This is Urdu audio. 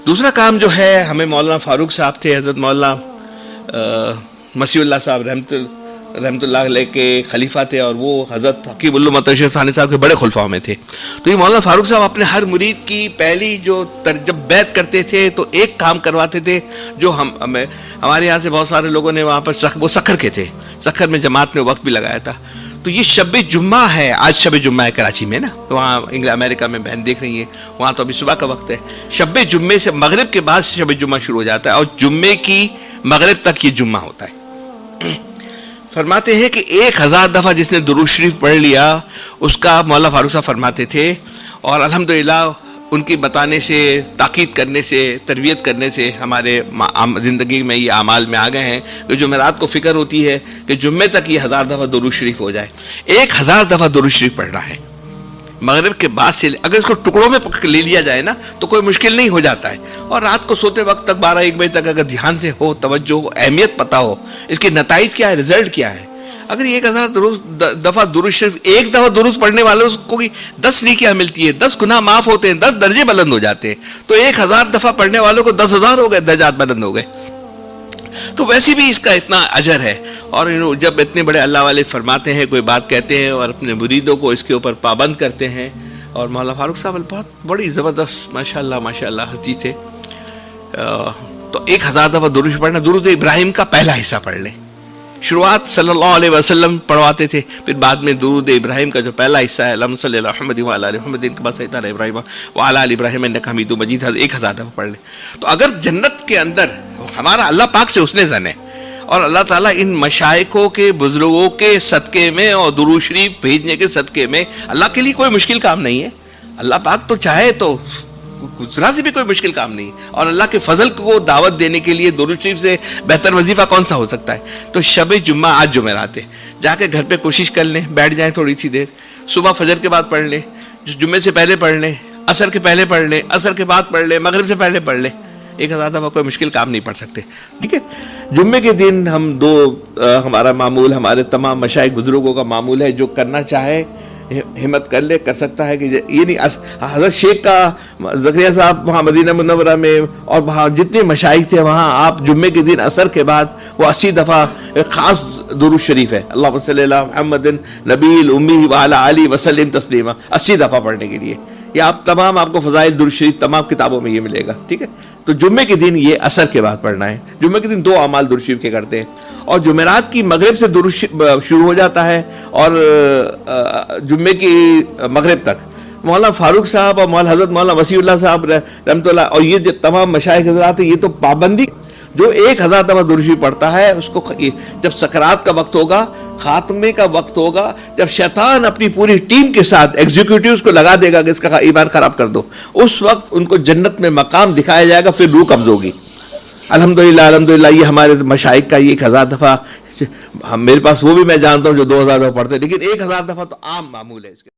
دوسرا کام جو ہے ہمیں مولانا فاروق صاحب تھے، حضرت مولانا مسیح اللہ صاحب رحمۃ اللہ علیہ کے خلیفہ تھے، اور وہ حضرت حکیم اللہ متشر ثانی صاحب کے بڑے خلفاؤں میں تھے. تو یہ مولانا فاروق صاحب اپنے ہر مرید کی پہلی جب بیعت کرتے تھے تو ایک کام کرواتے تھے جو ہمارے یہاں سے بہت سارے لوگوں نے وہاں پر وہ سکھر کے تھے، سکھر میں جماعت میں وقت بھی لگایا تھا. تو یہ شب جمعہ ہے، آج شب جمعہ ہے کراچی میں نا، وہاں امریکہ میں بہن دیکھ رہی ہیں، وہاں تو ابھی صبح کا وقت ہے. شب جمعے سے مغرب کے بعد شب جمعہ شروع ہو جاتا ہے، اور جمعے کی مغرب تک یہ جمعہ ہوتا ہے. فرماتے ہیں کہ 1000 دفعہ جس نے درود شریف پڑھ لیا اس کا مولانا فاروق صاحب فرماتے تھے، اور الحمدللہ ان کی بتانے سے، تاکید کرنے سے، تربیت کرنے سے ہمارے زندگی میں یہ اعمال میں آ گئے ہیں کہ جمعرات کو فکر ہوتی ہے کہ جمعے تک یہ 1000 دفعہ درود شریف ہو جائے. 1000 دفعہ درود شریف پڑھنا ہے مغرب کے بعد سے. اگر اس کو ٹکڑوں میں لے لیا جائے نا تو کوئی مشکل نہیں ہو جاتا ہے، اور رات کو سوتے وقت تک 12-1 بجے تک اگر دھیان سے ہو، توجہ ہو، اہمیت پتہ ہو، اس کے نتائج کیا ہے، رزلٹ کیا ہے. اگر 1000 دفعہ درود شریف، ایک دفعہ درود پڑھنے والوں کو 10 نیکیاں ملتی ہے، 10 گناہ معاف ہوتے ہیں، 10 درجے بلند ہو جاتے ہیں. تو 1000 دفعہ پڑھنے والوں کو 10,000 ہو گئے، درجات بلند ہو گئے. تو ویسے بھی اس کا اتنا اجر ہے. اور جب اتنے بڑے اللہ والے فرماتے ہیں، کوئی بات کہتے ہیں اور اپنے مریدوں کو اس کے اوپر پابند کرتے ہیں. اور مولانا فاروق صاحب بہت بڑی زبردست ماشاءاللہ ہستی تھے. تو 1000 دفعہ درود پڑھنا. درود ابراہیم کا پہلا حصہ پڑھ لیں. شروعات صلی اللہ علیہ وسلم پڑھواتے تھے، پھر بعد میں درود ابراہیم کا جو پہلا حصہ ہے، اللہم صلی علی محمد وعلی آل محمد کما صلیت علی ابراہیم وعلی آل ابراہیم انک حمید مجید، 1000 دفعہ پڑھ لیں. تو اگر جنت کے اندر ہمارا اللہ پاک سے حسن ظن ہے، اور اللہ تعالیٰ ان مشائخوں کے، بزرگوں کے صدقے میں اور درود شریف بھیجنے کے صدقے میں، اللہ کے لیے کوئی مشکل کام نہیں ہے. اللہ پاک تو چاہے تو ذرا سے بھی کوئی مشکل کام نہیں، اور اللہ کے فضل کو دعوت دینے کے لیے درود شریف سے بہتر وظیفہ کون سا ہو سکتا ہے. تو شب جمعہ آج جمعرات ہے، جا کے گھر پہ کوشش کر لیں، بیٹھ جائیں تھوڑی سی دیر، صبح فجر کے بعد پڑھ لیں، جمعے سے پہلے پڑھ لیں، عصر کے پہلے پڑھ لیں، عصر کے بعد پڑھ لیں، مغرب سے پہلے پڑھ لیں. 1000 دفعہ کوئی مشکل کام نہیں پڑھ سکتے. ٹھیک ہے. جمعے کے دن ہم ہمارا معمول، ہمارے تمام مشائخ بزرگوں کا معمول ہے، جو کرنا چاہے ہمت کر لے، کر سکتا ہے. کہ یہ نہیں حضرت شیخ کا زکریا صاحب وہاں مدینہ منورہ میں، اور وہاں جتنے مشائخ تھے وہاں آپ جمعے کے دن عصر کے بعد وہ 80 دفعہ خاص درود شریف ہے، اللہم صلی علی محمد نبی الامی وعلی آلہ وسلم تسلیما، 80 دفعہ پڑھنے کے لیے. یہ آپ کو فضائل درود شریف تمام کتابوں میں یہ ملے گا. ٹھیک ہے. تو جمعے کے دن یہ عصر کے بعد پڑھنا ہے. جمعے کے دن 2 اعمال درود شریف کے کرتے ہیں، اور جمعرات کی مغرب سے درود شروع ہو جاتا ہے، اور جمعے کی مغرب تک مولانا فاروق صاحب اور حضرت مولانا وسیع اللہ صاحب رحمۃ اللہ، اور یہ جو تمام مشائخ حضرات ہیں، یہ تو پابندی، جو 1000 دفعہ درود شریف پڑھتا ہے اس کو جب سکرات کا وقت ہوگا، خاتمے کا وقت ہوگا، جب شیطان اپنی پوری ٹیم کے ساتھ ایگزیکیوٹیوز کو لگا دے گا کہ اس کا ایمان خراب کر دو، اس وقت ان کو جنت میں مقام دکھایا جائے گا، پھر روح قبض ہوگی. الحمدللہ یہ ہمارے مشائخ کا یہ 1000 دفعہ، میرے پاس وہ بھی میں جانتا ہوں جو 2000 دفعہ پڑھتے ہیں، لیکن 1000 دفعہ تو عام معمول ہے اس کے.